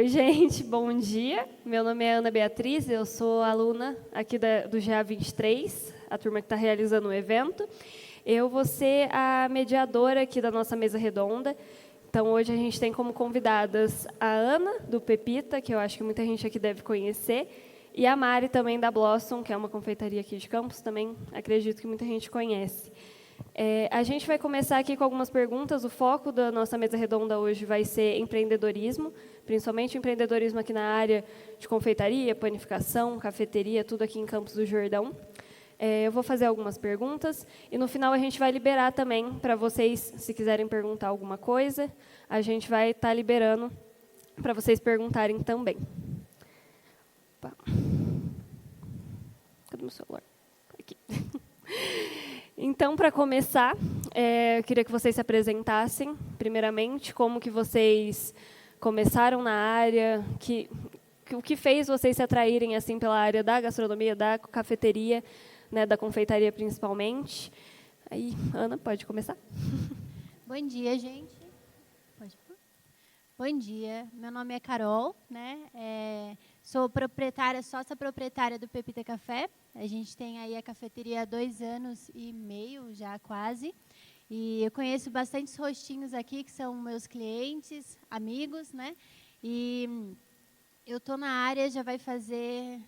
Oi, gente, bom dia. Meu nome é Ana Beatriz, eu sou aluna aqui do GA23, a turma que está realizando o evento. Eu vou ser a mediadora aqui da nossa mesa redonda. Então, hoje a gente tem como convidadas a Ana, do Pepita, que eu acho que muita gente aqui deve conhecer, e a Mari, também da Blossom, que é uma confeitaria aqui de Campos, também acredito que muita gente conhece. A gente vai começar aqui com algumas perguntas. O foco da nossa mesa redonda hoje vai ser empreendedorismo, principalmente empreendedorismo aqui na área de confeitaria, panificação, cafeteria, tudo aqui em Campos do Jordão. Eu vou fazer algumas perguntas e, no final, a gente vai liberar também para vocês, se quiserem perguntar alguma coisa, a gente vai estar liberando para vocês perguntarem também. Opa. Cadê meu celular? Aqui. Então, para começar, eu queria que vocês se apresentassem, primeiramente, como que vocês começaram na área, o que fez vocês se atraírem assim pela área da gastronomia, da cafeteria, né, da confeitaria principalmente. Aí, Ana, pode começar. Bom dia, gente. Bom dia, meu nome é Carol, né? Sou proprietária, sócia proprietária do Pepita Café. A gente tem aí a cafeteria há 2 anos e meio, já quase. E eu conheço bastantes rostinhos aqui, que são meus clientes, amigos, né? E eu estou na área, já vai fazer...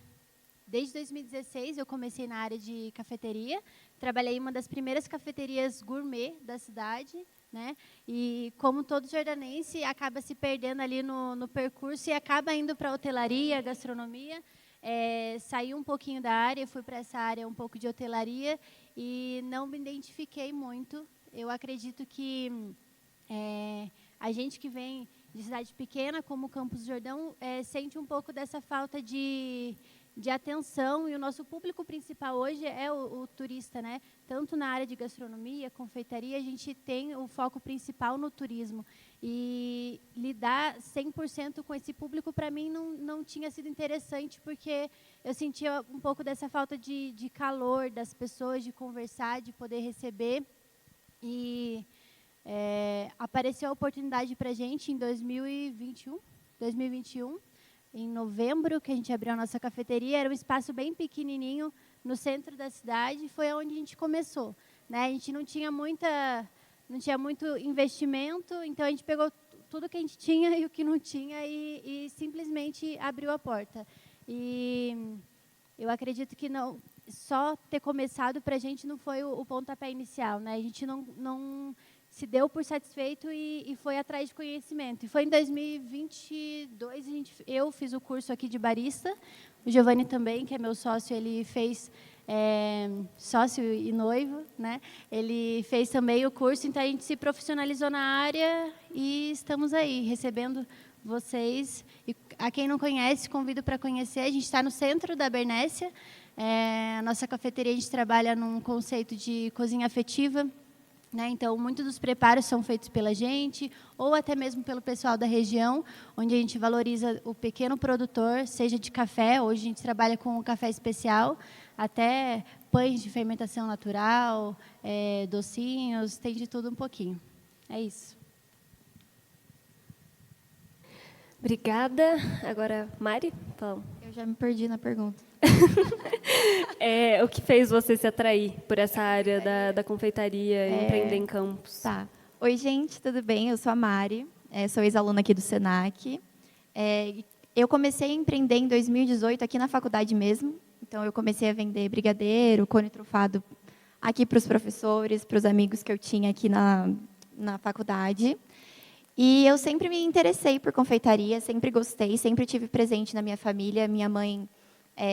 Desde 2016, eu comecei na área de cafeteria. Trabalhei em uma das primeiras cafeterias gourmet da cidade, né? E, como todo jordanense, acaba se perdendo ali no percurso e acaba indo para a hotelaria, gastronomia. Saí um pouquinho da área, fui para essa área um pouco de hotelaria e não me identifiquei muito. Eu acredito que a gente que vem de cidade pequena, como Campos do Jordão, sente um pouco dessa falta de atenção, e o nosso público principal hoje é o turista, né? Tanto na área de gastronomia, confeitaria, a gente tem o foco principal no turismo. E lidar 100% com esse público, para mim, não tinha sido interessante, porque eu sentia um pouco dessa falta de calor das pessoas, de conversar, de poder receber. E apareceu a oportunidade para a gente em 2021, em novembro, que a gente abriu a nossa cafeteria. Era um espaço bem pequenininho no centro da cidade, foi onde a gente começou, né? A gente não tinha muito investimento, então a gente pegou tudo que a gente tinha e o que não tinha e simplesmente abriu a porta. E eu acredito que não só ter começado para a gente não foi o pontapé inicial, né? A gente não se deu por satisfeito e foi atrás de conhecimento. E foi em 2022, eu fiz o curso aqui de barista. O Giovanni também, que é meu sócio, ele fez sócio e noivo, né? Ele fez também o curso, então a gente se profissionalizou na área e estamos aí, recebendo vocês. E a quem não conhece, convido para conhecer. A gente está no centro da Bernécia. A nossa cafeteria, a gente trabalha num conceito de cozinha afetiva, né? Então, muitos dos preparos são feitos pela gente, ou até mesmo pelo pessoal da região, onde a gente valoriza o pequeno produtor, seja de café. Hoje a gente trabalha com café especial, até pães de fermentação natural, docinhos, tem de tudo um pouquinho. É isso. Obrigada. Agora, Mari, fala. Eu já me perdi na pergunta. O que fez você se atrair por essa área da confeitaria e empreender em Campos? Tá. Oi, gente, tudo bem? Eu sou a Mari, sou ex-aluna aqui do Senac. Eu comecei a empreender em 2018 aqui na faculdade mesmo. Então, eu comecei a vender brigadeiro, cone trufado aqui para os professores, para os amigos que eu tinha aqui na faculdade. E eu sempre me interessei por confeitaria, sempre gostei, sempre tive presente na minha família. Minha mãe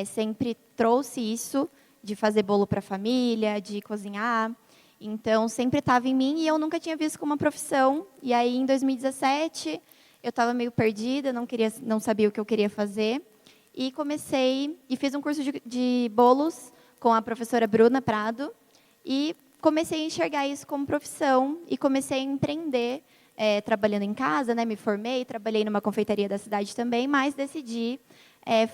sempre trouxe isso, de fazer bolo para a família, de cozinhar. Então, sempre estava em mim e eu nunca tinha visto como uma profissão. E aí, em 2017, eu estava meio perdida, não sabia o que eu queria fazer. E comecei e fiz um curso de bolos com a professora Bruna Prado. E comecei a enxergar isso como profissão e comecei a empreender, trabalhando em casa, né? Me formei, trabalhei numa confeitaria da cidade também, mas decidi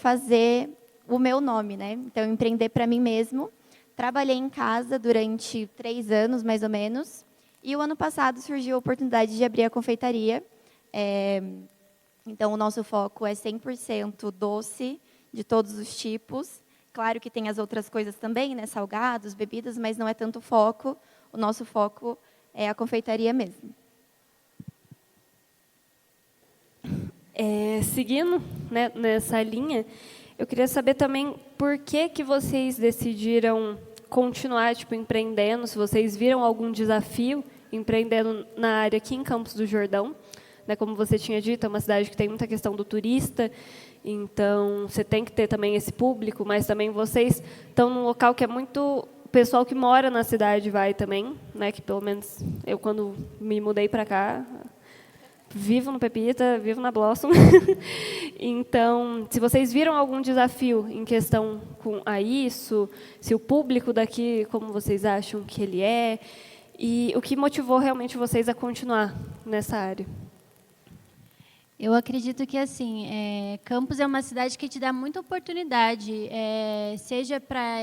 fazer o meu nome, né? Então, empreender para mim mesmo. Trabalhei em casa durante 3 anos, mais ou menos. E o ano passado surgiu a oportunidade de abrir a confeitaria. Então, o nosso foco é 100% doce, de todos os tipos. Claro que tem as outras coisas também, né, salgados, bebidas, mas não é tanto foco. O nosso foco é a confeitaria mesmo. Seguindo, né, nessa linha, eu queria saber também por que vocês decidiram continuar empreendendo, se vocês viram algum desafio empreendendo na área aqui em Campos do Jordão. Né, como você tinha dito, é uma cidade que tem muita questão do turista, então você tem que ter também esse público, mas também vocês estão num local que é muito... O pessoal que mora na cidade vai também, né, que pelo menos eu, quando me mudei para cá, vivo no Pepita, vivo na Blossom. Então, se vocês viram algum desafio em questão a isso, se o público daqui, como vocês acham que ele é, e o que motivou realmente vocês a continuar nessa área? Eu acredito que, assim, Campos é uma cidade que te dá muita oportunidade, seja para...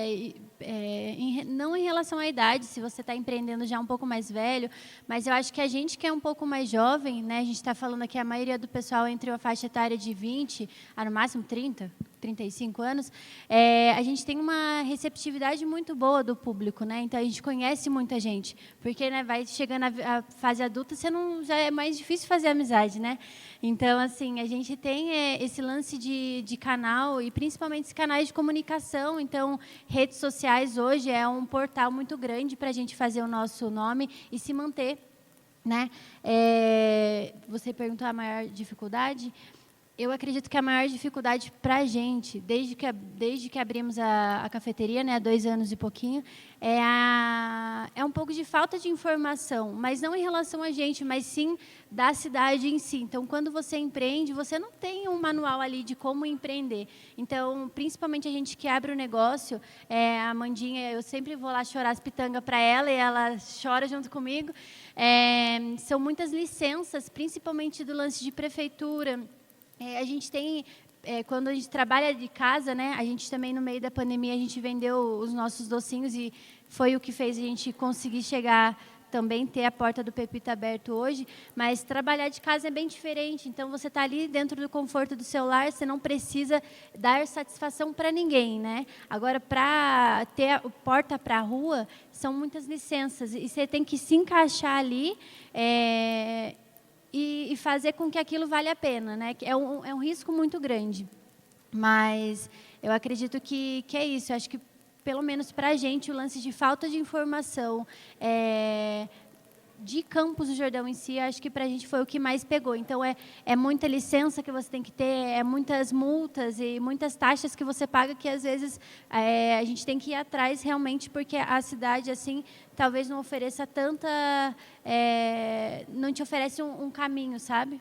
não em relação à idade, se você está empreendendo já um pouco mais velho, mas eu acho que a gente que é um pouco mais jovem, né, a gente está falando aqui, a maioria do pessoal entre a faixa etária de 20 a, no máximo, 30, 35 anos, a gente tem uma receptividade muito boa do público, né? Então, a gente conhece muita gente, porque, né, vai chegando a fase adulta, já é mais difícil fazer amizade, né? Então, assim, a gente tem esse lance de canal, e principalmente esse canais de comunicação. Então, redes sociais hoje é um portal muito grande para a gente fazer o nosso nome e se manter, né? Você perguntou a maior dificuldade. Eu acredito que a maior dificuldade para a gente, desde que abrimos a cafeteria, né, há 2 anos e pouquinho, é um pouco de falta de informação, mas não em relação a gente, mas sim da cidade em si. Então, quando você empreende, você não tem um manual ali de como empreender. Então, principalmente a gente que abre o negócio, a Amandinha, eu sempre vou lá chorar as pitangas para ela e ela chora junto comigo. São muitas licenças, principalmente do lance de prefeitura. A gente tem, quando a gente trabalha de casa, né, a gente também, no meio da pandemia, a gente vendeu os nossos docinhos e foi o que fez a gente conseguir chegar, também ter a porta do Pepita aberto hoje, mas trabalhar de casa é bem diferente. Então, você está ali dentro do conforto do seu lar, você não precisa dar satisfação para ninguém, né? Agora, para ter a porta para a rua, são muitas licenças, e você tem que se encaixar ali, e fazer com que aquilo vale a pena, né? É um risco muito grande. Mas eu acredito que é isso. Eu acho que, pelo menos para a gente, o lance de falta de informação de Campos do Jordão em si, acho que para a gente foi o que mais pegou. Então, é muita licença que você tem que ter, muitas multas e muitas taxas que você paga, que, às vezes, a gente tem que ir atrás realmente, porque a cidade, assim, talvez não ofereça tanta... não te oferece um caminho, sabe?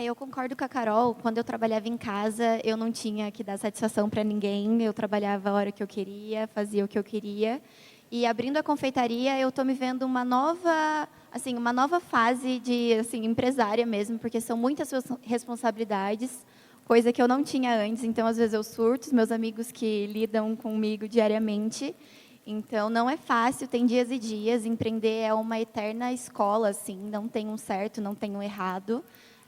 Eu concordo com a Carol. Quando eu trabalhava em casa, eu não tinha que dar satisfação para ninguém. Eu trabalhava a hora que eu queria, fazia o que eu queria. E abrindo a confeitaria, eu estou me vendo uma nova fase de empresária mesmo, porque são muitas responsabilidades, coisa que eu não tinha antes. Então, às vezes eu surto, os meus amigos que lidam comigo diariamente. Então, não é fácil, tem dias e dias. Empreender é uma eterna escola, assim, não tem um certo, não tem um errado.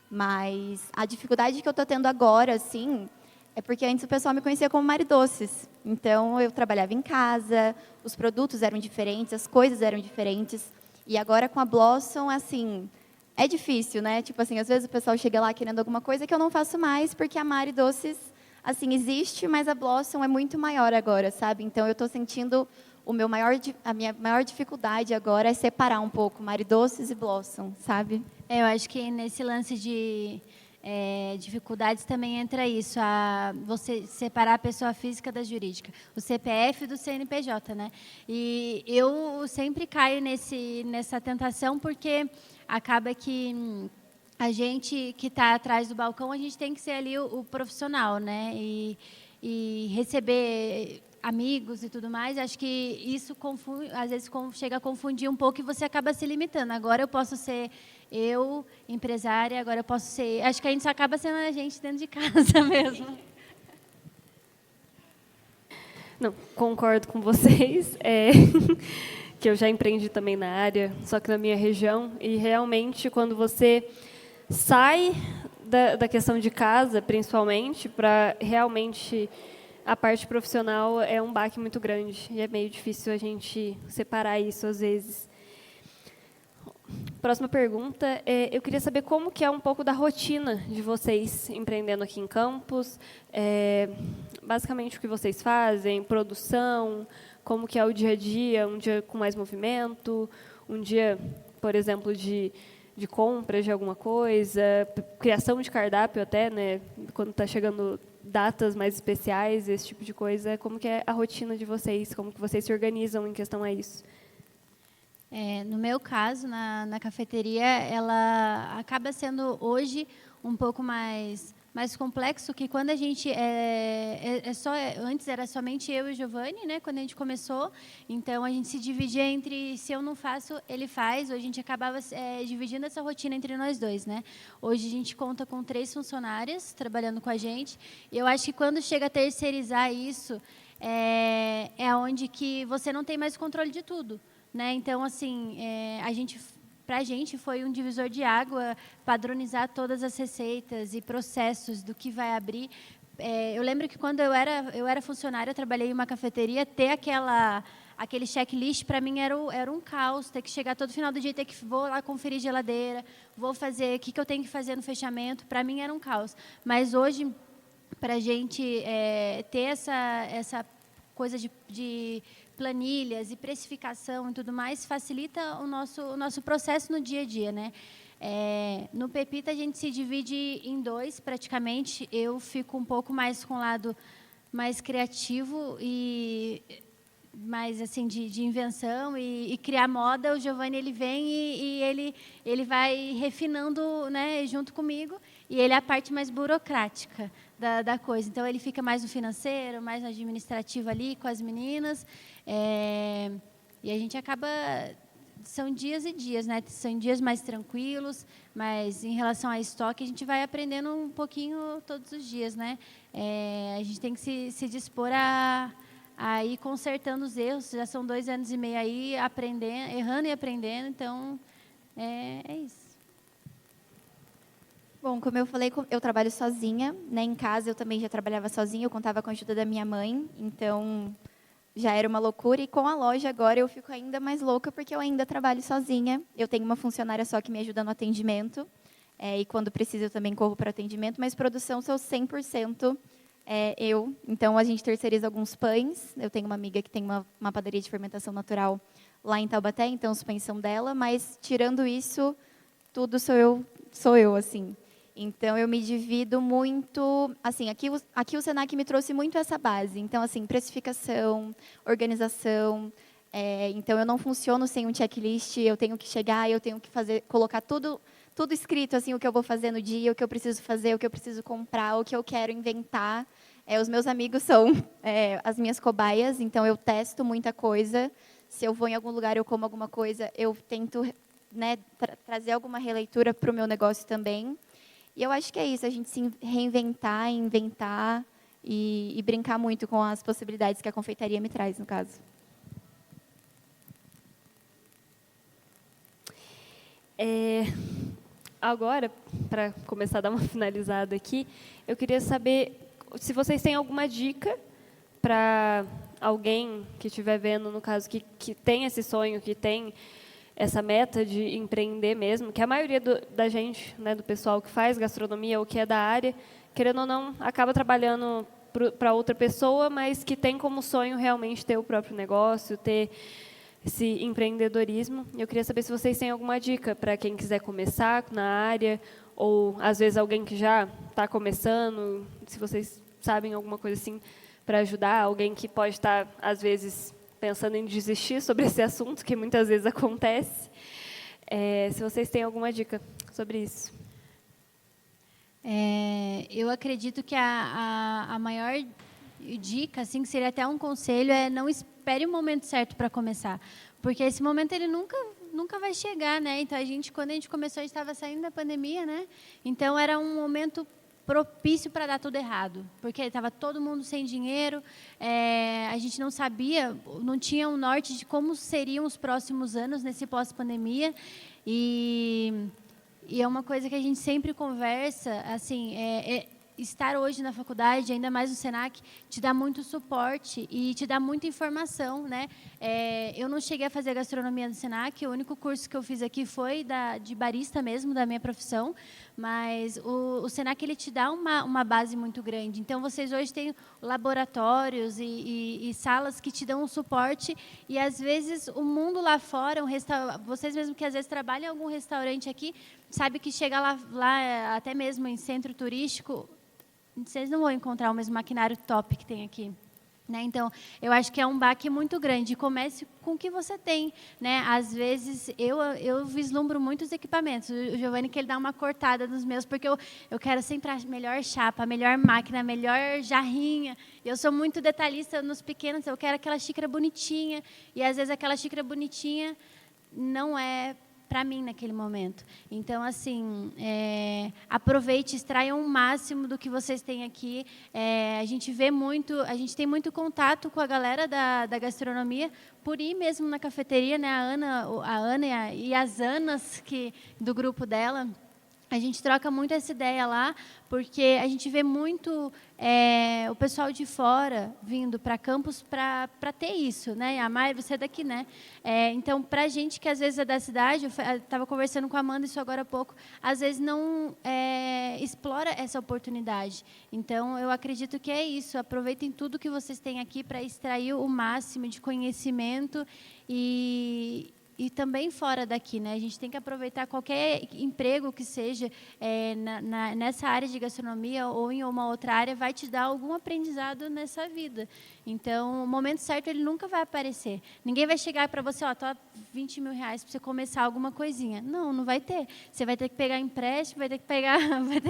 Mas a dificuldade que eu estou tendo agora, assim, é porque antes o pessoal me conhecia como Mari Doces. Então, eu trabalhava em casa, os produtos eram diferentes, as coisas eram diferentes. E agora, com a Blossom, assim, é difícil, né? Tipo assim, às vezes o pessoal chega lá querendo alguma coisa que eu não faço mais, porque a Mari Doces, assim, existe, mas a Blossom é muito maior agora, sabe? Então, eu estou sentindo a minha maior dificuldade agora é separar um pouco Mari Doces e Blossom, sabe? Eu acho que nesse lance de dificuldades também entra isso, você separar a pessoa física da jurídica, o CPF do CNPJ, né? E eu sempre caio nessa tentação, porque acaba que a gente que está atrás do balcão, a gente tem que ser ali o profissional, né? E receber amigos e tudo mais, acho que isso às vezes chega a confundir um pouco e você acaba se limitando. Agora eu posso ser empresária, agora eu posso ser... Acho que a gente só acaba sendo a gente dentro de casa mesmo. Não, concordo com vocês, que eu já empreendi também na área, só que na minha região, e realmente quando você sai da questão de casa, principalmente, para realmente a parte profissional é um baque muito grande e é meio difícil a gente separar isso às vezes. Próxima pergunta, eu queria saber como que é um pouco da rotina de vocês empreendendo aqui em Campos, basicamente o que vocês fazem, produção, como que é o dia a dia, um dia com mais movimento, um dia, por exemplo, de compras de alguma coisa, criação de cardápio até, né, quando está chegando datas mais especiais, esse tipo de coisa, como que é a rotina de vocês, como que vocês se organizam em questão a isso? No meu caso, na cafeteria, ela acaba sendo hoje um pouco mais complexo que quando a gente antes era somente eu e o Giovanni, né? Quando a gente começou, então a gente se dividia entre se eu não faço, ele faz. Hoje a gente acabava dividindo essa rotina entre nós dois, né? Hoje a gente conta com 3 funcionárias trabalhando com a gente. E eu acho que quando chega a terceirizar isso, é onde que você não tem mais controle de tudo. Né? Então, assim, para a gente foi um divisor de água padronizar todas as receitas e processos do que vai abrir. Eu lembro que quando eu era funcionária, eu trabalhei em uma cafeteria, ter aquele checklist, para mim, era um caos, ter que chegar todo final do dia, vou lá conferir geladeira, vou fazer o que eu tenho que fazer no fechamento, para mim era um caos. Mas hoje, para a gente ter essa coisa de planilhas e precificação e tudo mais, facilita o nosso processo no dia a dia, né? No Pepita, a gente se divide em 2, praticamente. Eu fico um pouco mais com o lado mais criativo e mais assim de invenção e criar moda. O Giovanni, ele vem e ele vai refinando, né, junto comigo, e ele é a parte mais burocrática da coisa. Então, ele fica mais no financeiro, mais no administrativo ali com as meninas. E a gente acaba... São dias e dias, né? São dias mais tranquilos, mas em relação a estoque, a gente vai aprendendo um pouquinho todos os dias, né? A gente tem que se dispor a ir consertando os erros. Já são 2 anos e meio aí, aprendendo, errando e aprendendo, então é isso. Bom, como eu falei, eu trabalho sozinha, né? Em casa eu também já trabalhava sozinha, eu contava com a ajuda da minha mãe, então já era uma loucura. E com a loja agora eu fico ainda mais louca, porque eu ainda trabalho sozinha. Eu tenho uma funcionária só que me ajuda no atendimento, e quando precisa eu também corro para atendimento, mas produção sou 100% eu. Então a gente terceiriza alguns pães. Eu tenho uma amiga que tem uma padaria de fermentação natural lá em Taubaté, então os pães são dela, mas tirando isso, tudo sou eu, assim. Então, eu me divido muito... Assim, aqui o Senac me trouxe muito essa base. Então, assim, precificação, organização. Então, eu não funciono sem um checklist. Eu tenho que chegar, eu tenho que colocar tudo escrito, assim, o que eu vou fazer no dia, o que eu preciso fazer, o que eu preciso comprar, o que eu quero inventar. Os meus amigos são as minhas cobaias, então eu testo muita coisa. Se eu vou em algum lugar, eu como alguma coisa, eu tento, né, trazer alguma releitura para o meu negócio também. E eu acho que é isso, a gente se reinventar, inventar e brincar muito com as possibilidades que a confeitaria me traz, no caso. Agora, para começar a dar uma finalizada aqui, eu queria saber se vocês têm alguma dica para alguém que estiver vendo, no caso, que tem esse sonho, que tem essa meta de empreender mesmo, que a maioria da gente, né, do pessoal que faz gastronomia ou que é da área, querendo ou não, acaba trabalhando para outra pessoa, mas que tem como sonho realmente ter o próprio negócio, ter esse empreendedorismo. Eu queria saber se vocês têm alguma dica para quem quiser começar na área, ou às vezes alguém que já está começando, se vocês sabem alguma coisa assim para ajudar, alguém que pode estar, às vezes, pensando em desistir sobre esse assunto, que muitas vezes acontece. Se vocês têm alguma dica sobre isso. Eu acredito que a maior dica, assim, que seria até um conselho, não espere o momento certo para começar. Porque esse momento ele nunca vai chegar, né? Então, quando a gente começou, a gente estava saindo da pandemia, né? Então, era um momento propício para dar tudo errado, porque estava todo mundo sem dinheiro, a gente não sabia, não tinha um norte de como seriam os próximos anos nesse pós-pandemia, e E é uma coisa que a gente sempre conversa, assim, estar hoje na faculdade, ainda mais no Senac, te dá muito suporte e te dá muita informação, né? Eu não cheguei a fazer gastronomia no Senac, o único curso que eu fiz aqui foi de barista mesmo, da minha profissão, mas o Senac, ele te dá uma base muito grande. Então, vocês hoje têm laboratórios e salas que te dão um suporte, e às vezes o mundo lá fora, vocês mesmo que às vezes trabalham em algum restaurante aqui, sabe que chega lá até mesmo em centro turístico, vocês não vão encontrar o mesmo maquinário top que tem aqui. Né? Então, eu acho que é um baque muito grande. Comece com o que você tem. Né? Às vezes, eu vislumbro muitos equipamentos. O Giovanni, que ele dá uma cortada nos meus, porque eu quero sempre a melhor chapa, a melhor máquina, a melhor jarrinha. Eu sou muito detalhista nos pequenos, eu quero aquela xícara bonitinha. E, às vezes, aquela xícara bonitinha não é para mim naquele momento. Então, assim, aproveite, extraiam o máximo do que vocês têm aqui. A gente tem muito contato com a galera da gastronomia, por ir mesmo na cafeteria, né? A Ana e as Anas do grupo dela. A gente troca muito essa ideia lá, porque a gente vê muito o pessoal de fora vindo para campus para ter isso, né? A Mai, você é daqui, né? Então, para a gente que às vezes é da cidade, eu estava conversando com a Amanda isso agora há pouco, às vezes não explora essa oportunidade. Então, eu acredito que é isso. Aproveitem tudo que vocês têm aqui para extrair o máximo de conhecimento e também fora daqui, né? A gente tem que aproveitar qualquer emprego que seja nessa área de gastronomia ou em uma outra área, vai te dar algum aprendizado nessa vida. Então, o momento certo, ele nunca vai aparecer. Ninguém vai chegar para você, tô R$20 mil para você começar alguma coisinha. Não vai ter. Você vai ter que pegar empréstimo, vai ter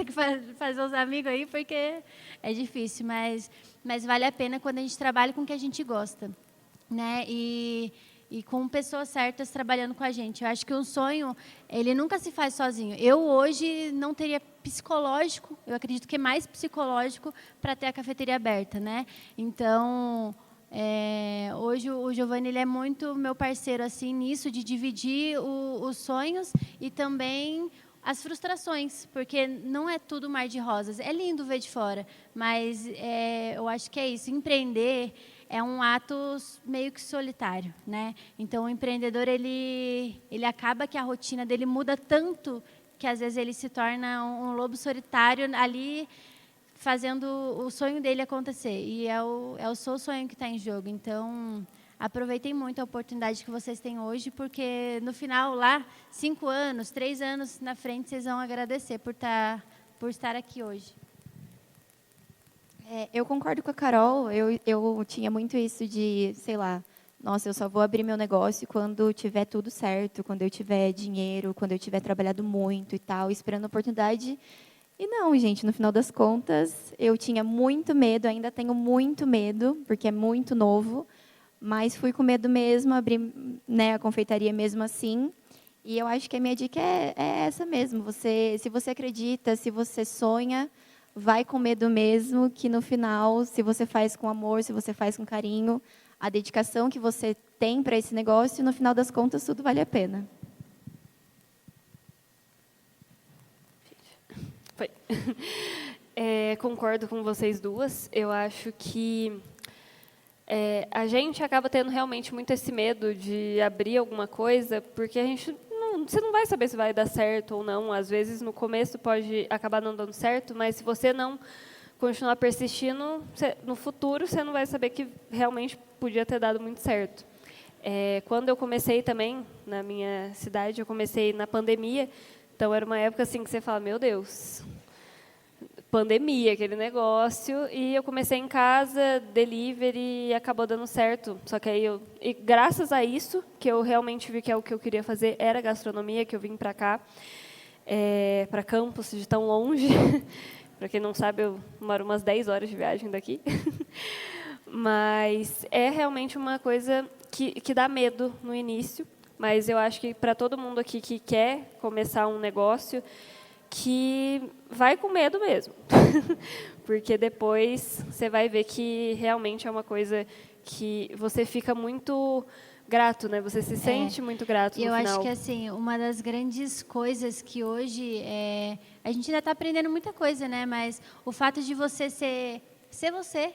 que fazer os amigos aí, porque é difícil, mas vale a pena quando a gente trabalha com o que a gente gosta, né? E com pessoas certas trabalhando com a gente. Eu acho que um sonho, ele nunca se faz sozinho. Eu, hoje, não teria psicológico, eu acredito que é mais psicológico para ter a cafeteria aberta, né? Então, hoje o Giovanni, ele é muito meu parceiro assim, nisso, de dividir os sonhos e também as frustrações, porque não é tudo mar de rosas. É lindo ver de fora, mas eu acho que é isso, empreender é um ato meio que solitário, né? Então, o empreendedor, ele acaba que a rotina dele muda tanto que, às vezes, ele se torna um lobo solitário ali, fazendo o sonho dele acontecer. E é o seu sonho que está em jogo. Então, aproveitem muito a oportunidade que vocês têm hoje, porque, no final, lá, 5 anos, 3 anos na frente, vocês vão agradecer por estar aqui hoje. Eu concordo com a Carol, eu tinha muito isso de, sei lá, nossa, eu só vou abrir meu negócio quando tiver tudo certo, quando eu tiver dinheiro, quando eu tiver trabalhado muito e tal, esperando a oportunidade. E não, gente, no final das contas, eu tinha muito medo, ainda tenho muito medo, porque é muito novo, mas fui com medo mesmo, abri, né, a confeitaria mesmo assim. E eu acho que a minha dica é essa mesmo, se você acredita, se você sonha, vai com medo mesmo, que no final, se você faz com amor, se você faz com carinho, a dedicação que você tem para esse negócio, no final das contas, tudo vale a pena. Foi. Concordo com vocês duas. Eu acho que a gente acaba tendo realmente muito esse medo de abrir alguma coisa, porque a gente você não vai saber se vai dar certo ou não. Às vezes, no começo, pode acabar não dando certo, mas se você não continuar persistindo, no futuro, você não vai saber que realmente podia ter dado muito certo. Quando eu comecei também, na minha cidade, eu comecei na pandemia, então era uma época assim que você fala, meu Deus, pandemia, aquele negócio, e eu comecei em casa, delivery, e acabou dando certo. Só que aí e graças a isso, que eu realmente vi que é o que eu queria fazer, era gastronomia, que eu vim para cá, para campus de tão longe. Para quem não sabe, eu moro umas 10 horas de viagem daqui. Mas é realmente uma coisa que dá medo no início, mas eu acho que para todo mundo aqui que quer começar um negócio, que vai com medo mesmo, porque depois você vai ver que realmente é uma coisa que você fica muito grato, né? Você se sente muito grato no Eu final. acho que assim, uma das grandes coisas que hoje a gente ainda está aprendendo muita coisa, né? Mas o fato de você ser você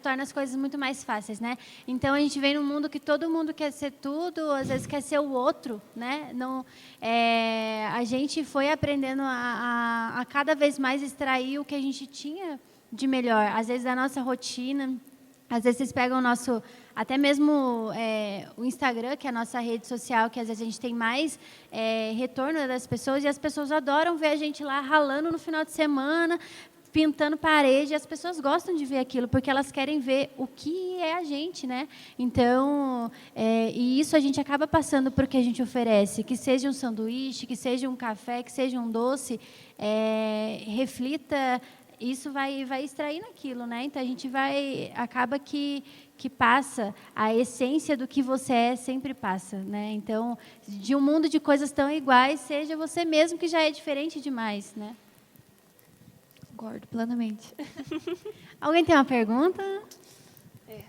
torna as coisas muito mais fáceis, né? Então a gente vem num mundo que todo mundo quer ser tudo, às vezes quer ser o outro, né? Não, a gente foi aprendendo a cada vez mais extrair o que a gente tinha de melhor, às vezes da nossa rotina. Às vezes vocês pegam o nosso, até mesmo o Instagram, que é a nossa rede social, que às vezes a gente tem mais retorno das pessoas, e as pessoas adoram ver a gente lá ralando no final de semana, pintando parede, e as pessoas gostam de ver aquilo, porque elas querem ver o que é a gente, né? Então, e isso a gente acaba passando por o que a gente oferece, que seja um sanduíche, que seja um café, que seja um doce, reflita. Isso vai extrair naquilo, né? Então a gente acaba que passa a essência do que você é, sempre passa, né? Então, de um mundo de coisas tão iguais, seja você mesmo, que já é diferente demais, né? Concordo plenamente. Alguém tem uma pergunta?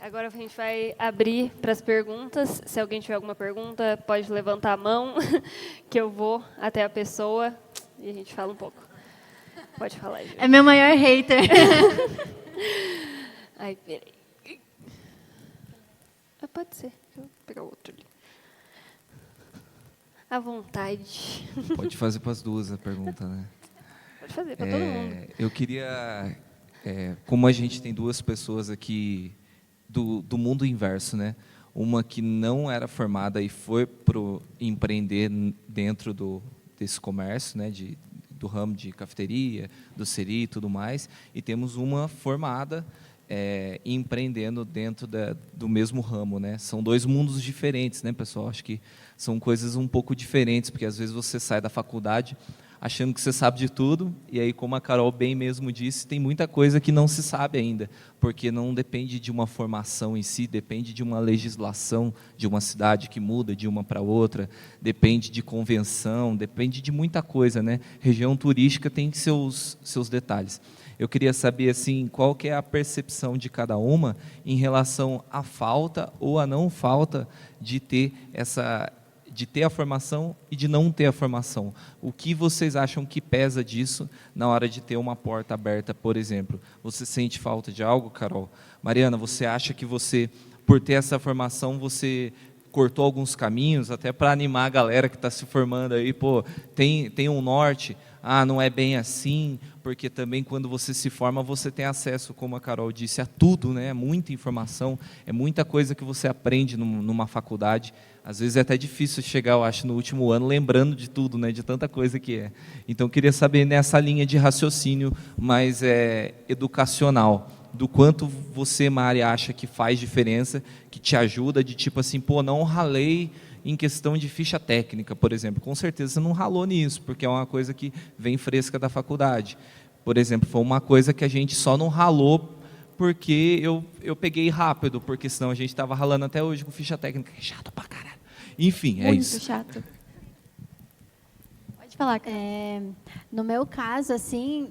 Agora a gente vai abrir para as perguntas. Se alguém tiver alguma pergunta, pode levantar a mão, que eu vou até a pessoa e a gente fala um pouco. Pode falar, gente. É meu maior hater. Ai, peraí. Pode ser. Deixa eu pegar outro ali. À vontade. Pode fazer para as duas a pergunta, né? Pode fazer, para todo mundo. Eu queria, como a gente tem duas pessoas aqui do mundo inverso, né? Uma que não era formada e foi para empreender dentro desse comércio, né? Do ramo de cafeteria, do seri e tudo mais, e temos uma formada empreendendo dentro do mesmo ramo, né? São dois mundos diferentes, né, pessoal? Acho que são coisas um pouco diferentes, porque às vezes você sai da faculdade achando que você sabe de tudo, e aí, como a Carol bem mesmo disse, tem muita coisa que não se sabe ainda, porque não depende de uma formação em si, depende de uma legislação de uma cidade que muda de uma para outra, depende de convenção, depende de muita coisa, né? Região turística tem seus detalhes. Eu queria saber assim, qual que é a percepção de cada uma em relação à falta ou à não falta de ter a formação e de não ter a formação. O que vocês acham que pesa disso na hora de ter uma porta aberta, por exemplo? Você sente falta de algo, Carol? Mariana, você acha que você, por ter essa formação, você cortou alguns caminhos até para animar a galera que está se formando aí? Pô, tem um norte, não é bem assim, porque também quando você se forma, você tem acesso, como a Carol disse, a tudo, né? É muita informação, é muita coisa que você aprende numa faculdade. Às vezes é até difícil chegar, eu acho, no último ano, lembrando de tudo, né? De tanta coisa que é. Então, eu queria saber nessa linha de raciocínio mais educacional, do quanto você, Mari, acha que faz diferença, que te ajuda, de tipo assim, pô, não ralei em questão de ficha técnica, por exemplo. Com certeza você não ralou nisso, porque é uma coisa que vem fresca da faculdade. Por exemplo, foi uma coisa que a gente só não ralou porque eu peguei rápido, porque senão a gente estava ralando até hoje com ficha técnica, que é chato pra caralho. Enfim, é isso. Muito chato. Pode falar, cara. No meu caso, assim,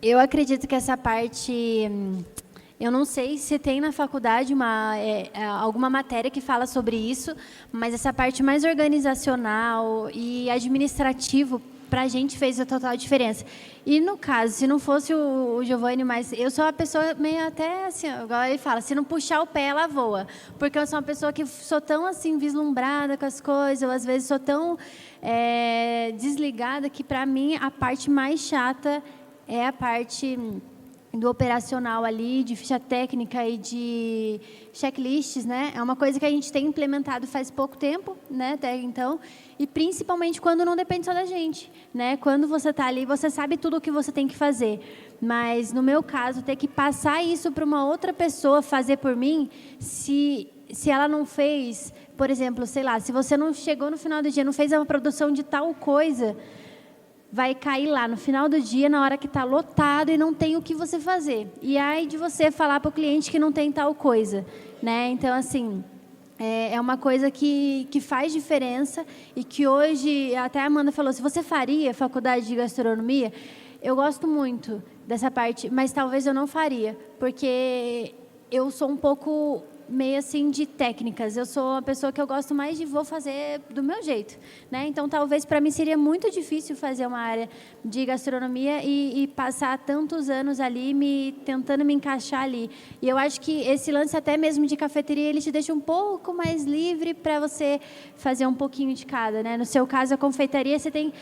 eu acredito que essa parte... Eu não sei se tem na faculdade alguma matéria que fala sobre isso, mas essa parte mais organizacional e administrativo, para a gente fez a total diferença. E no caso, se não fosse o Giovanni, mas eu sou uma pessoa meio até assim, igual ele fala, se não puxar o pé, ela voa. Porque eu sou uma pessoa que sou tão assim, vislumbrada com as coisas, eu às vezes sou tão desligada que, para mim, a parte mais chata é a parte do operacional ali, de ficha técnica e de checklists, né? É uma coisa que a gente tem implementado faz pouco tempo, né, até então, e principalmente quando não depende só da gente, né? Quando você está ali, você sabe tudo o que você tem que fazer, mas no meu caso, ter que passar isso para uma outra pessoa fazer por mim, se ela não fez, por exemplo, sei lá, se você não chegou no final do dia, não fez uma produção de tal coisa, vai cair lá no final do dia, na hora que está lotado e não tem o que você fazer. E aí de você falar para o cliente que não tem tal coisa, né? Então, assim, é uma coisa que faz diferença e que hoje, até a Amanda falou, se você faria faculdade de gastronomia, eu gosto muito dessa parte, mas talvez eu não faria, porque eu sou um pouco meio assim de técnicas. Eu sou uma pessoa que eu gosto mais de vou fazer do meu jeito, né? Então, talvez para mim seria muito difícil fazer uma área de gastronomia e passar tantos anos ali tentando me encaixar ali. E eu acho que esse lance até mesmo de cafeteria, ele te deixa um pouco mais livre para você fazer um pouquinho de cada, né? No seu caso, a confeitaria você tem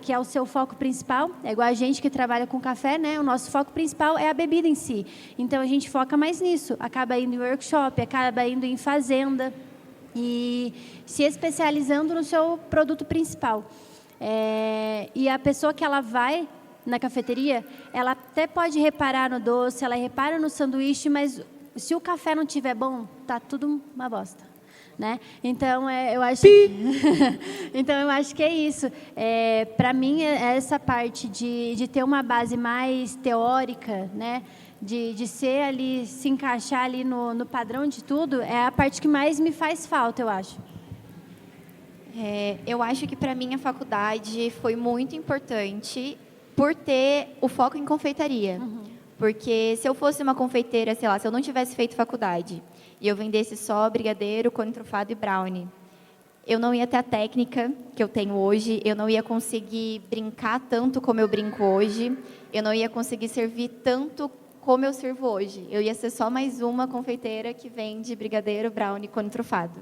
que é o seu foco principal, é igual a gente que trabalha com café, né? O nosso foco principal é a bebida em si. Então, a gente foca mais nisso, acaba indo em workshop, acaba indo em fazenda e se especializando no seu produto principal. E a pessoa que ela vai na cafeteria, ela até pode reparar no doce, ela repara no sanduíche, mas se o café não estiver bom, tá tudo uma bosta, né? Então, eu acho então eu acho que é isso. Para mim, essa parte de ter uma base mais teórica, né? De ser ali, se encaixar ali no padrão de tudo, é a parte que mais me faz falta, eu acho. Eu acho que para mim a faculdade foi muito importante por ter o foco em confeitaria. Porque se eu fosse uma confeiteira, sei lá, se eu não tivesse feito faculdade e eu vendesse só brigadeiro, cone trufado e brownie, eu não ia ter a técnica que eu tenho hoje, eu não ia conseguir brincar tanto como eu brinco hoje, eu não ia conseguir servir tanto como eu sirvo hoje. Eu ia ser só mais uma confeiteira que vende brigadeiro, brownie, cone trufado.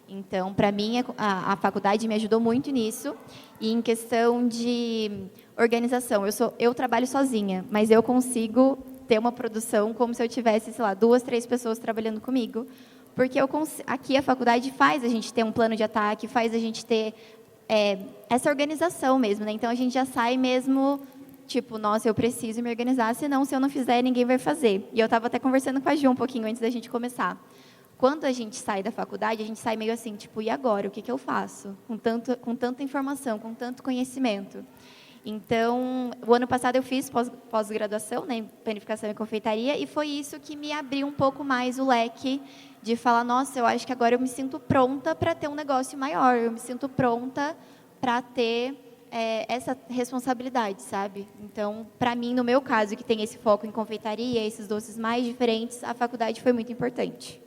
Então, para mim, a faculdade me ajudou muito nisso. E em questão de organização, eu trabalho sozinha, mas eu consigo ter uma produção como se eu tivesse, sei lá, 2, 3 pessoas trabalhando comigo. Porque aqui a faculdade faz a gente ter um plano de ataque, faz a gente ter essa organização mesmo, né? Então, a gente já sai mesmo... Tipo, nossa, eu preciso me organizar, senão, se eu não fizer, ninguém vai fazer. E eu estava até conversando com a Ju um pouquinho antes da gente começar. Quando a gente sai da faculdade, a gente sai meio assim, tipo, e agora? O que eu faço? Com tanta informação, com tanto conhecimento. Então, o ano passado eu fiz pós-graduação, né, em panificação e confeitaria, e foi isso que me abriu um pouco mais o leque de falar, nossa, eu acho que agora eu me sinto pronta para ter um negócio maior, eu me sinto pronta para ter... essa responsabilidade, sabe? Então, para mim, no meu caso, que tem esse foco em confeitaria, esses doces mais diferentes, a faculdade foi muito importante.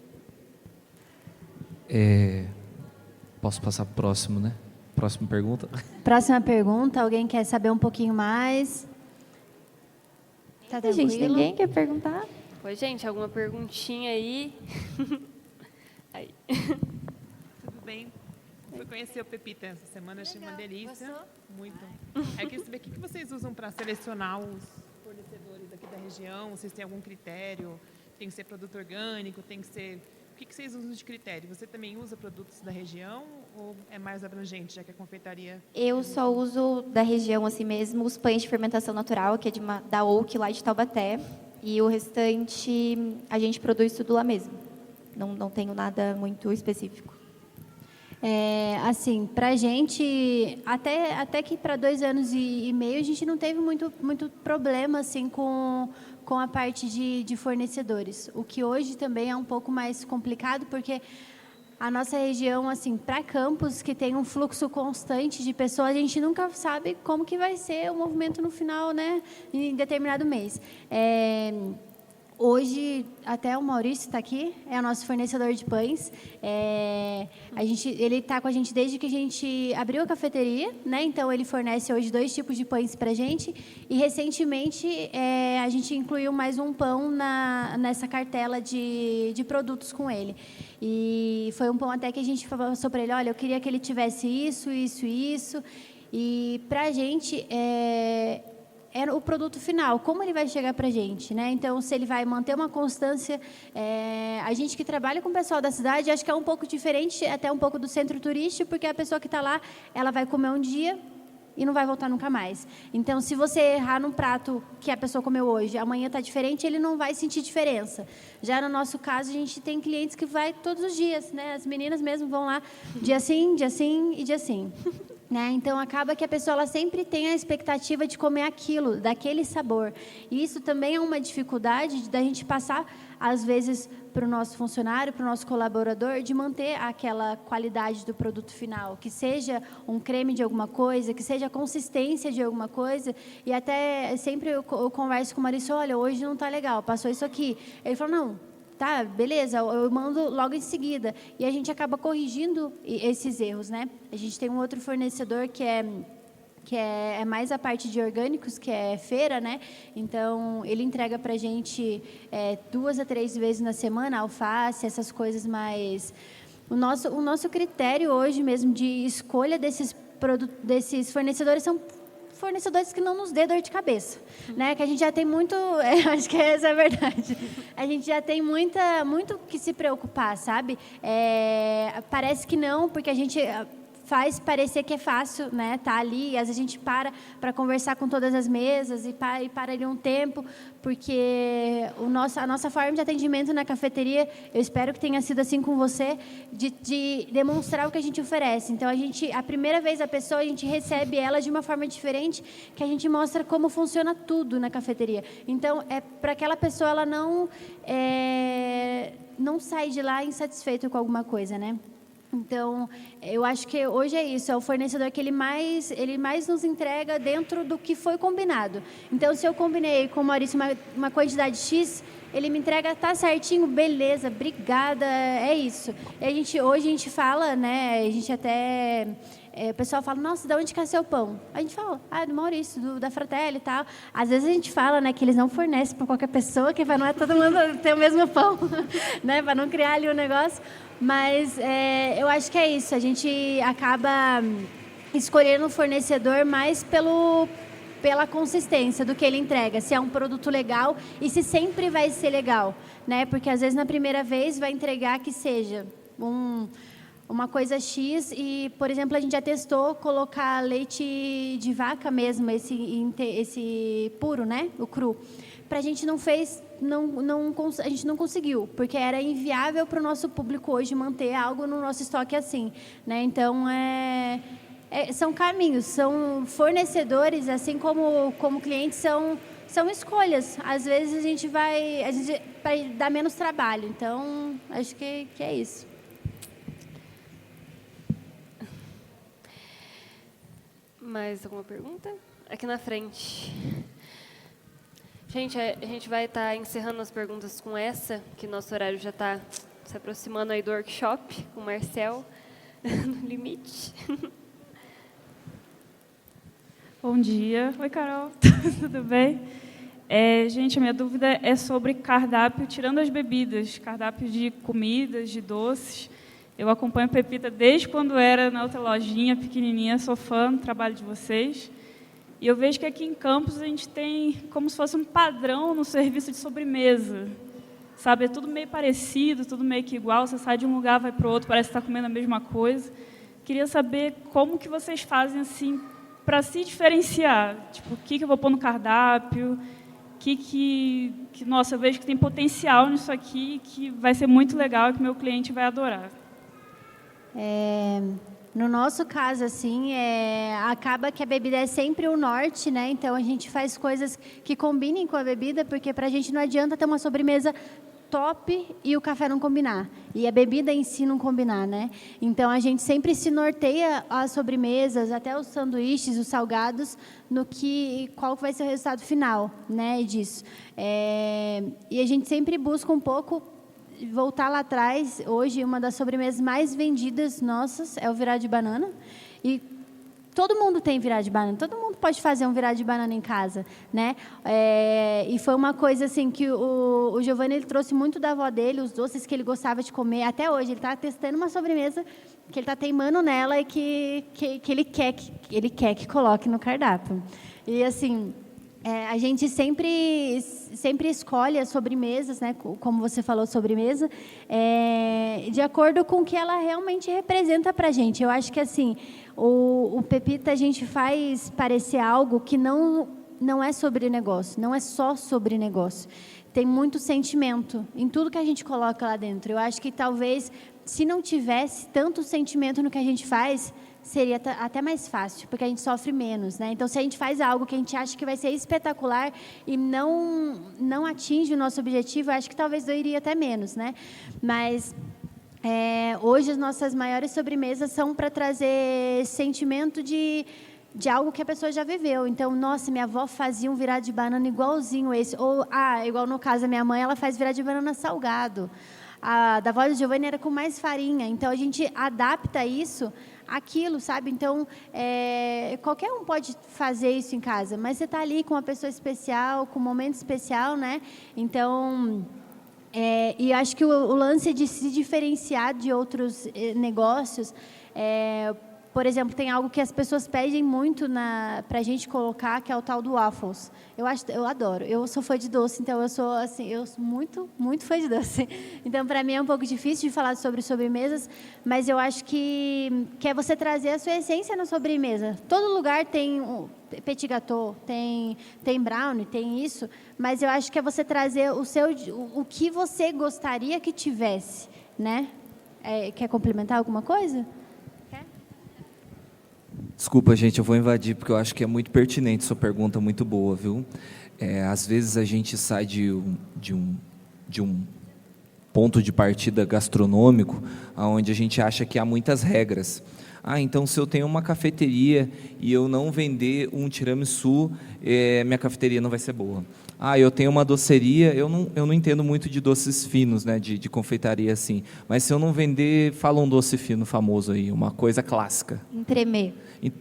Posso passar para o próximo, né? Próxima pergunta. Próxima pergunta, alguém quer saber um pouquinho mais? Tá tranquilo? Gente, ninguém quer perguntar? Oi, gente, alguma perguntinha aí? Aí. Tudo bem? Fui conhecer o Pepita essa semana, achei uma delícia. Gostou? Muito. Aí eu queria saber o que vocês usam para selecionar os fornecedores aqui da região. Vocês têm algum critério? Tem que ser produto orgânico? Tem que ser... O que vocês usam de critério? Você também usa produtos da região ou é mais abrangente, já que a confeitaria... Eu só uso da região assim mesmo, os pães de fermentação natural, que é da Oak, lá de Taubaté. E o restante, a gente produz tudo lá mesmo. Não tenho nada muito específico. Assim, para a gente, até que para 2 anos e meio, a gente não teve muito problema assim, com a parte de fornecedores. O que hoje também é um pouco mais complicado, porque a nossa região, assim, para campos que tem um fluxo constante de pessoas, a gente nunca sabe como que vai ser o movimento no final, né, em determinado mês. Hoje, até o Maurício está aqui, é o nosso fornecedor de pães. Ele está com a gente desde que a gente abriu a cafeteria, né? Então, ele fornece hoje 2 tipos de pães para a gente. E, recentemente, a gente incluiu mais um pão nessa cartela de produtos com ele. E foi um pão até que a gente passou para ele, olha, eu queria que ele tivesse isso, isso e isso. E, para a gente... é o produto final, como ele vai chegar para a gente, né? Então, se ele vai manter uma constância, a gente que trabalha com o pessoal da cidade, acho que é um pouco diferente, até um pouco do centro turístico, porque a pessoa que está lá, ela vai comer um dia e não vai voltar nunca mais. Então, se você errar num prato que a pessoa comeu hoje, amanhã está diferente, ele não vai sentir diferença. Já no nosso caso, a gente tem clientes que vai todos os dias, né? As meninas mesmo vão lá dia sim e dia sim. Né? Então, acaba que a pessoa ela sempre tem a expectativa de comer aquilo, daquele sabor. E isso também é uma dificuldade da gente passar, às vezes, para o nosso funcionário, para o nosso colaborador, de manter aquela qualidade do produto final, que seja um creme de alguma coisa, que seja a consistência de alguma coisa. E até sempre eu converso com o Maurício, olha, hoje não está legal, passou isso aqui. Ele falou, não, tá, beleza, eu mando logo em seguida. E a gente acaba corrigindo esses erros, né? A gente tem um outro fornecedor que é mais a parte de orgânicos, que é feira, né? Então, ele entrega para a gente 2 a 3 vezes na semana, alface, essas coisas mais... O nosso critério hoje mesmo de escolha desses fornecedores são fornecedores que não nos dê dor de cabeça, né? Que a gente já tem muito... acho que essa é a verdade. A gente já tem muito que se preocupar, sabe? Parece que não, porque a gente... faz parecer que é fácil, né? Tá ali, às vezes a gente para conversar com todas as mesas e para ali um tempo, porque a nossa forma de atendimento na cafeteria, eu espero que tenha sido assim com você, de demonstrar o que a gente oferece. Então, a primeira vez a pessoa, a gente recebe ela de uma forma diferente, que a gente mostra como funciona tudo na cafeteria. Então, para aquela pessoa, ela não sai de lá insatisfeita com alguma coisa, né? Então, eu acho que hoje é isso, é o fornecedor que ele mais nos entrega dentro do que foi combinado. Então, se eu combinei com o Maurício uma quantidade X, ele me entrega, tá certinho, beleza, obrigada, é isso. E hoje a gente fala, né, a gente até... o pessoal fala, nossa, de onde que é seu pão? A gente fala, do Maurício, da Fratelli e tal. Às vezes a gente fala, né, que eles não fornecem para qualquer pessoa, que não é todo mundo ter o mesmo pão, né, para não criar ali um negócio. Mas eu acho que é isso, a gente acaba escolhendo o fornecedor mais pela consistência do que ele entrega, se é um produto legal e se sempre vai ser legal, né? Porque às vezes na primeira vez vai entregar que seja uma coisa X e, por exemplo, a gente já testou colocar leite de vaca mesmo, esse puro, né? O cru. Para a gente a gente não conseguiu, porque era inviável para o nosso público hoje manter algo no nosso estoque assim, né? Então, são caminhos, são fornecedores, assim como clientes, são escolhas. Às vezes a gente vai dar menos trabalho, então acho que é isso. Mais alguma pergunta? Aqui na frente. Gente, a gente vai estar encerrando as perguntas com essa, que nosso horário já está se aproximando aí do workshop, com o Marcel, no limite. Bom dia. Oi, Carol. Tudo bem? Gente, a minha dúvida é sobre cardápio, tirando as bebidas, cardápio de comidas, de doces. Eu acompanho a Pepita desde quando era na outra lojinha, pequenininha, sou fã do trabalho de vocês. E eu vejo que aqui em Campos a gente tem como se fosse um padrão no serviço de sobremesa. Sabe, é tudo meio parecido, tudo meio que igual. Você sai de um lugar, vai para o outro, parece que está comendo a mesma coisa. Queria saber como que vocês fazem assim para se diferenciar. Tipo, o que eu vou pôr no cardápio, nossa, eu vejo que tem potencial nisso aqui, que vai ser muito legal e que meu cliente vai adorar. No nosso caso, assim, acaba que a bebida é sempre o norte, né? Então, a gente faz coisas que combinem com a bebida, porque para a gente não adianta ter uma sobremesa top e o café não combinar. E a bebida em si não combinar, né? Então, a gente sempre se norteia as sobremesas, até os sanduíches, os salgados, qual vai ser o resultado final, né, disso. E a gente sempre busca um pouco voltar lá atrás. Hoje, uma das sobremesas mais vendidas nossas é o virado de banana. E todo mundo tem virado de banana, todo mundo pode fazer um virado de banana em casa, né? E foi uma coisa assim que o Giovanni ele trouxe muito da avó dele, os doces que ele gostava de comer. Até hoje, ele está testando uma sobremesa que ele está teimando nela e que ele quer que coloque no cardápio. E assim... a gente sempre escolhe as sobremesas, né, como você falou, sobremesa, de acordo com o que ela realmente representa para a gente. Eu acho que assim, o Pepita a gente faz parecer algo que não é sobre negócio, não é só sobre negócio. Tem muito sentimento em tudo que a gente coloca lá dentro. Eu acho que talvez, se não tivesse tanto sentimento no que a gente faz, seria até mais fácil, porque a gente sofre menos, né? Então, se a gente faz algo que a gente acha que vai ser espetacular e não atinge o nosso objetivo, eu acho que talvez doeria até menos, né? Mas hoje as nossas maiores sobremesas são para trazer sentimento de de algo que a pessoa já viveu. Então, nossa, minha avó fazia um virado de banana igualzinho esse. Ou, igual no caso da minha mãe, ela faz virado de banana salgado. A da avó do Giovanni era com mais farinha. Então, a gente adapta isso àquilo, sabe? Então, qualquer um pode fazer isso em casa. Mas você está ali com uma pessoa especial, com um momento especial, né? Então... e acho que o lance de se diferenciar de outros negócios, por exemplo, tem algo que as pessoas pedem muito para a gente colocar, que é o tal do waffles. Eu adoro. Eu sou fã de doce, então eu sou muito, muito fã de doce. Então, para mim é um pouco difícil de falar sobre sobremesas, mas eu acho que é você trazer a sua essência na sobremesa. Todo lugar tem petit gâteau, tem brownie, tem isso, mas eu acho que é você trazer o que você gostaria que tivesse, né? Quer complementar alguma coisa? Desculpa, gente, eu vou invadir, porque eu acho que é muito pertinente sua pergunta, muito boa, viu? Às vezes a gente sai de um ponto de partida gastronômico, onde a gente acha que há muitas regras. Então se eu tenho uma cafeteria e eu não vender um tiramisu, minha cafeteria não vai ser boa. Eu tenho uma doceria, eu não entendo muito de doces finos, né, de confeitaria assim, mas se eu não vender, fala um doce fino famoso aí, uma coisa clássica. Entremê.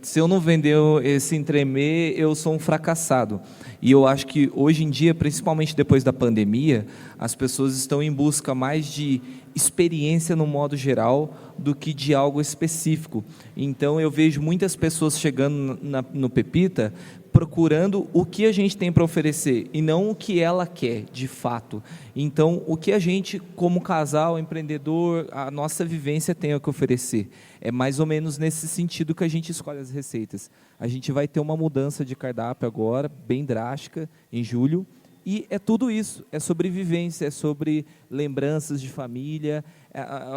Se eu não vender esse entremê, eu sou um fracassado. E eu acho que hoje em dia, principalmente depois da pandemia, as pessoas estão em busca mais de experiência no modo geral do que de algo específico. Então eu vejo muitas pessoas chegando no Pepita procurando o que a gente tem para oferecer e não o que ela quer, de fato. Então, o que a gente, como casal, empreendedor, a nossa vivência tem a que oferecer. É mais ou menos nesse sentido que a gente escolhe as receitas. A gente vai ter uma mudança de cardápio agora, bem drástica, em julho, e é tudo isso, é sobre vivência, é sobre lembranças de família.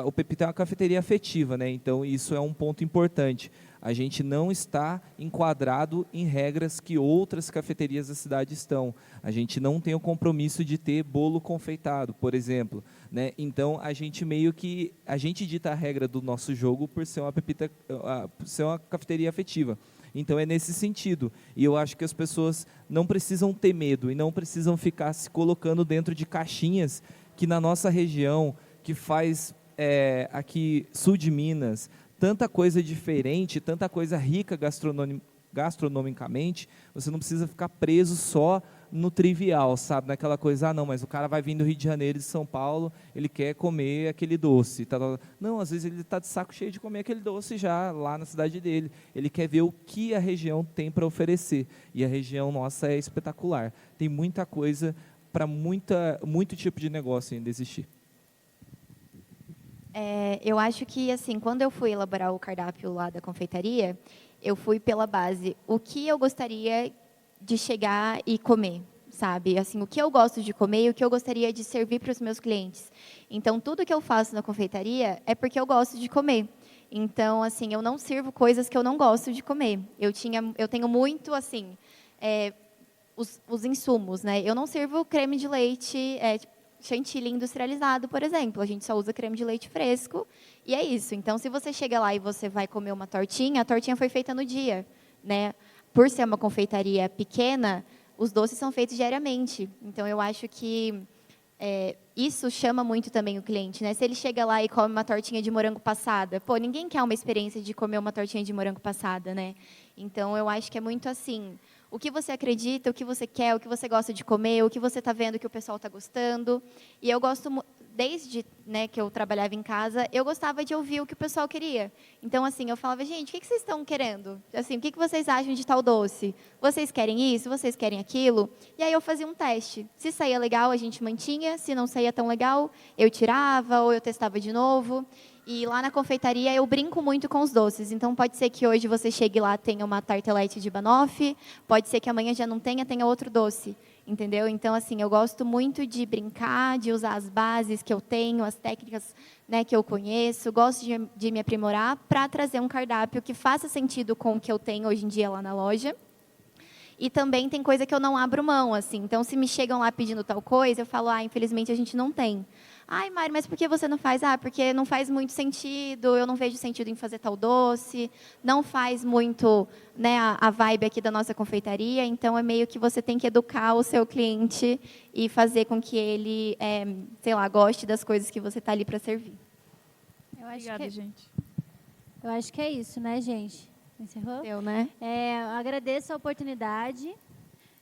O Pepita é uma cafeteria afetiva, né? Então isso é um ponto importante. A gente não está enquadrado em regras que outras cafeterias da cidade estão. A gente não tem o compromisso de ter bolo confeitado, por exemplo, né? Então a gente dita a regra do nosso jogo por ser por ser uma cafeteria afetiva. Então é nesse sentido, e eu acho que as pessoas não precisam ter medo e não precisam ficar se colocando dentro de caixinhas que na nossa região, que faz aqui sul de Minas, tanta coisa diferente, tanta coisa rica gastronomicamente, você não precisa ficar preso só no trivial, sabe? Naquela coisa, não, mas o cara vai vir do Rio de Janeiro, de São Paulo, ele quer comer aquele doce. Não, às vezes ele está de saco cheio de comer aquele doce já lá na cidade dele. Ele quer ver o que a região tem para oferecer. E a região nossa é espetacular. Tem muita coisa para muito tipo de negócio ainda existir. Eu acho que, assim, quando eu fui elaborar o cardápio lá da confeitaria, eu fui pela base, o que eu gostaria de chegar e comer, sabe? Assim, o que eu gosto de comer e o que eu gostaria de servir para os meus clientes. Então, tudo que eu faço na confeitaria é porque eu gosto de comer. Então, assim, eu não sirvo coisas que eu não gosto de comer. Eu tenho muito, assim, os insumos, né? Eu não sirvo creme de leite, chantilly industrializado, por exemplo. A gente só usa creme de leite fresco e é isso. Então, se você chega lá e você vai comer uma tortinha, a tortinha foi feita no dia, né? Por ser uma confeitaria pequena, os doces são feitos diariamente. Então, eu acho que isso chama muito também o cliente, né? Se ele chega lá e come uma tortinha de morango passada, ninguém quer uma experiência de comer uma tortinha de morango passada, né? Então, eu acho que é muito assim, o que você acredita, o que você quer, o que você gosta de comer, o que você está vendo que o pessoal está gostando. E eu gosto, desde que eu trabalhava em casa, eu gostava de ouvir o que o pessoal queria. Então, assim, eu falava, gente, o que vocês estão querendo? Assim, o que vocês acham de tal doce? Vocês querem isso? Vocês querem aquilo? E aí eu fazia um teste. Se saía legal, a gente mantinha. Se não saía tão legal, eu tirava ou eu testava de novo. E lá na confeitaria eu brinco muito com os doces. Então, pode ser que hoje você chegue lá e tenha uma tartelete de banoffee. Pode ser que amanhã já não tenha outro doce. Entendeu? Então, assim, eu gosto muito de brincar, de usar as bases que eu tenho, as técnicas, né, que eu conheço. Gosto de me aprimorar para trazer um cardápio que faça sentido com o que eu tenho hoje em dia lá na loja. E também tem coisa que eu não abro mão, assim. Então, se me chegam lá pedindo tal coisa, eu falo, infelizmente a gente não tem. Ai, Mari, mas por que você não faz? Ah, porque não faz muito sentido, eu não vejo sentido em fazer tal doce, não faz muito, né, a vibe aqui da nossa confeitaria, então é meio que você tem que educar o seu cliente e fazer com que ele, sei lá, goste das coisas que você está ali para servir. Obrigada, gente. Eu acho que é isso, né, gente? Encerrou? Eu, né? Eu agradeço a oportunidade.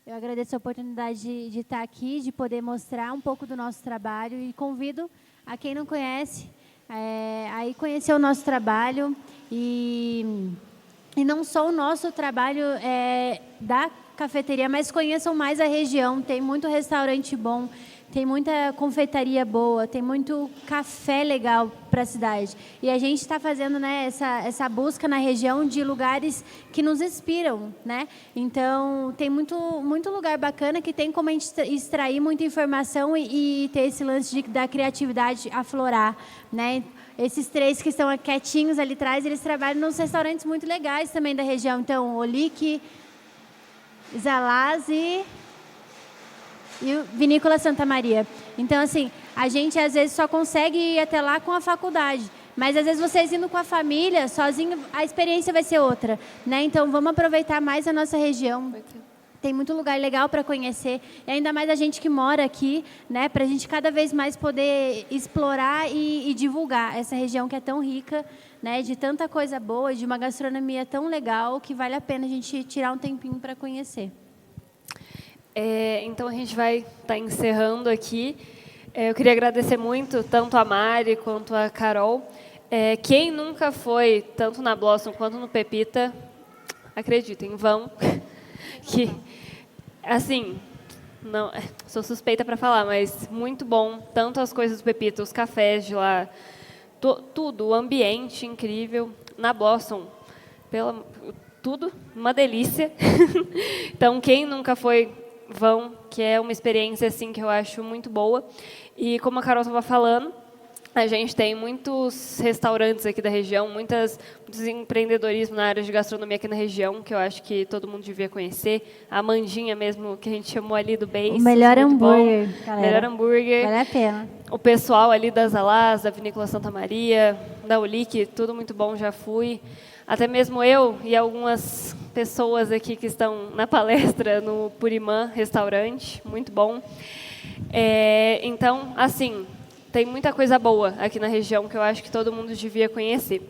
Eu agradeço a oportunidade de estar aqui, de poder mostrar um pouco do nosso trabalho e convido a quem não conhece a ir conhecer o nosso trabalho e não só o nosso trabalho da cafeteria, mas conheçam mais a região. Tem muito restaurante bom, tem muita confeitaria boa, tem muito café legal para a cidade. E a gente está fazendo, né, essa busca na região de lugares que nos inspiram, né? Então, tem muito lugar bacana que tem como a gente extrair muita informação e ter esse lance da criatividade aflorar, né? Esses 3 que estão quietinhos ali atrás, eles trabalham nos restaurantes muito legais também da região. Então, Olique, Zalaz e o Vinícola Santa Maria. Então, assim, a gente às vezes só consegue ir até lá com a faculdade, mas às vezes vocês indo com a família, sozinho, a experiência vai ser outra, né? Então, vamos aproveitar mais a nossa região. Tem muito lugar legal para conhecer, e ainda mais a gente que mora aqui, né? Para a gente cada vez mais poder explorar e divulgar essa região que é tão rica, né? De tanta coisa boa, de uma gastronomia tão legal, que vale a pena a gente tirar um tempinho para conhecer. Então, a gente vai estar encerrando aqui. Eu queria agradecer muito, tanto a Mari quanto a Carol. Quem nunca foi, tanto na Blossom quanto no Pepita, acreditem, vão. Que, assim, não, sou suspeita para falar, mas muito bom. Tanto as coisas do Pepita, os cafés de lá, tudo, o ambiente incrível. Na Blossom, tudo, uma delícia. Então, quem nunca foi, vão, que é uma experiência assim que eu acho muito boa. E como a Carol estava falando, a gente tem muitos restaurantes aqui da região, muitos empreendedorismo na área de gastronomia aqui na região, que eu acho que todo mundo devia conhecer. A Mandinha mesmo, que a gente chamou ali do Base. O melhor hambúrguer, galera. Melhor hambúrguer. Vale a pena. O pessoal ali das Alás, da Vinícola Santa Maria, da Olique, tudo muito bom, já fui. Até mesmo eu e algumas pessoas aqui que estão na palestra no Purimã Restaurante, muito bom. Então, assim, tem muita coisa boa aqui na região que eu acho que todo mundo devia conhecer.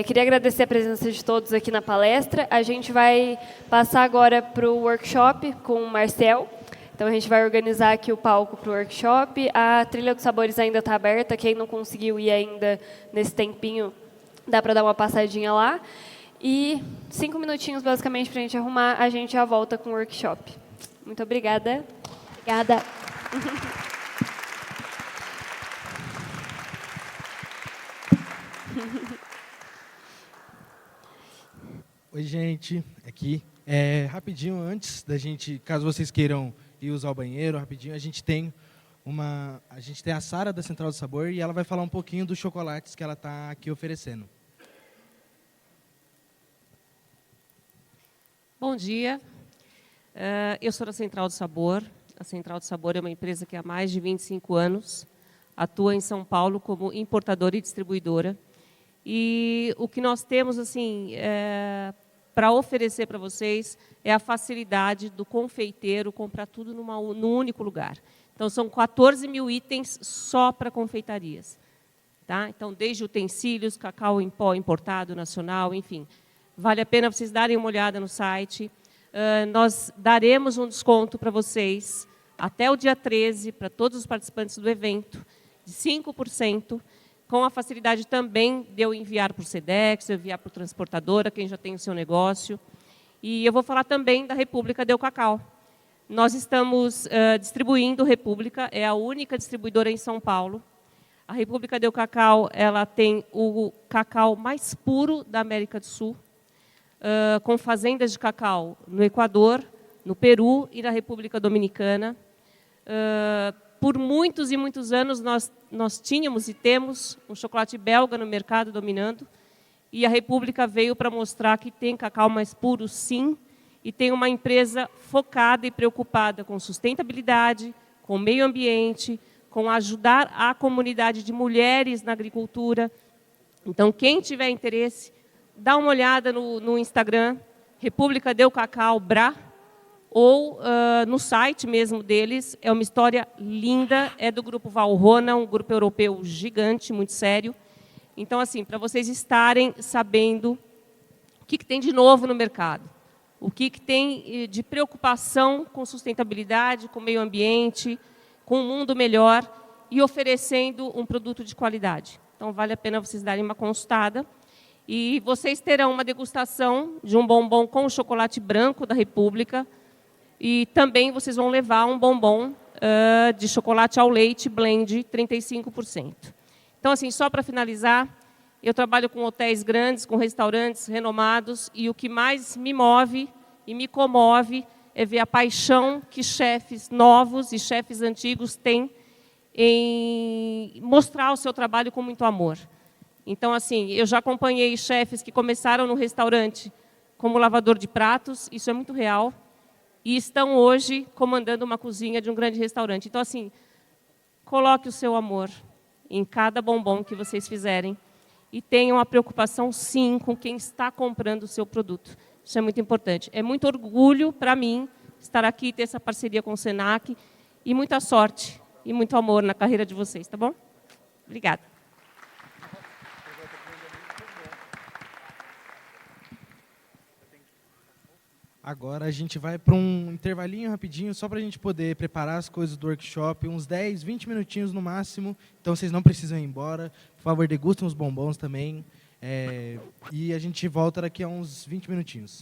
Queria agradecer a presença de todos aqui na palestra. A gente vai passar agora para o workshop com o Marcel. Então, a gente vai organizar aqui o palco para o workshop. A Trilha dos Sabores ainda está aberta. Quem não conseguiu ir ainda nesse tempinho, dá para dar uma passadinha lá. E 5 minutinhos, basicamente, para a gente arrumar. A gente já volta com o workshop. Muito obrigada. Obrigada. Oi, gente. Aqui. Rapidinho, antes da gente, caso vocês queiram ir usar o banheiro, rapidinho, a gente tem a Sara da Central do Sabor e ela vai falar um pouquinho dos chocolates que ela está aqui oferecendo. Bom dia. Eu sou da Central do Sabor. A Central do Sabor é uma empresa que há mais de 25 anos atua em São Paulo como importadora e distribuidora. E o que nós temos assim para oferecer para vocês é a facilidade do confeiteiro comprar tudo num único lugar. Então, são 14 mil itens só para confeitarias. Tá? Então, desde utensílios, cacau em pó importado, nacional, enfim. Vale a pena vocês darem uma olhada no site. Nós daremos um desconto para vocês até o dia 13, para todos os participantes do evento, de 5%, com a facilidade também de eu enviar por Sedex, eu enviar por transportadora, quem já tem o seu negócio. E eu vou falar também da República Del Cacau. Nós estamos distribuindo República, é a única distribuidora em São Paulo. A República Del Cacau, ela tem o cacau mais puro da América do Sul, com fazendas de cacau no Equador, no Peru e na República Dominicana. Por muitos e muitos anos, nós tínhamos e temos um chocolate belga no mercado dominando, e a República veio para mostrar que tem cacau mais puro, sim, e tem uma empresa focada e preocupada com sustentabilidade, com meio ambiente, com ajudar a comunidade de mulheres na agricultura. Então, quem tiver interesse, dá uma olhada no Instagram, República do Cacau Bra, ou no site mesmo deles. É uma história linda, é do Grupo Valrhona, um grupo europeu gigante, muito sério. Então, assim, para vocês estarem sabendo o que tem de novo no mercado, o que tem de preocupação com sustentabilidade, com o meio ambiente, com um mundo melhor e oferecendo um produto de qualidade. Então, vale a pena vocês darem uma consultada. E vocês terão uma degustação de um bombom com chocolate branco da República. E também vocês vão levar um bombom de chocolate ao leite blend 35%. Então, assim, só para finalizar, eu trabalho com hotéis grandes, com restaurantes renomados, e o que mais me move e me comove é ver a paixão que chefes novos e chefes antigos têm em mostrar o seu trabalho com muito amor. Então, assim, eu já acompanhei chefes que começaram no restaurante como lavador de pratos, isso é muito real, e estão hoje comandando uma cozinha de um grande restaurante. Então, assim, coloque o seu amor em cada bombom que vocês fizerem e tenham a preocupação, sim, com quem está comprando o seu produto. Isso é muito importante. É muito orgulho para mim estar aqui, ter essa parceria com o Senac, e muita sorte e muito amor na carreira de vocês, tá bom? Obrigada. Agora a gente vai para um intervalinho rapidinho, só para a gente poder preparar as coisas do workshop, uns 10, 20 minutinhos no máximo, então vocês não precisam ir embora. Por favor, degustem os bombons também. E a gente volta daqui a uns 20 minutinhos.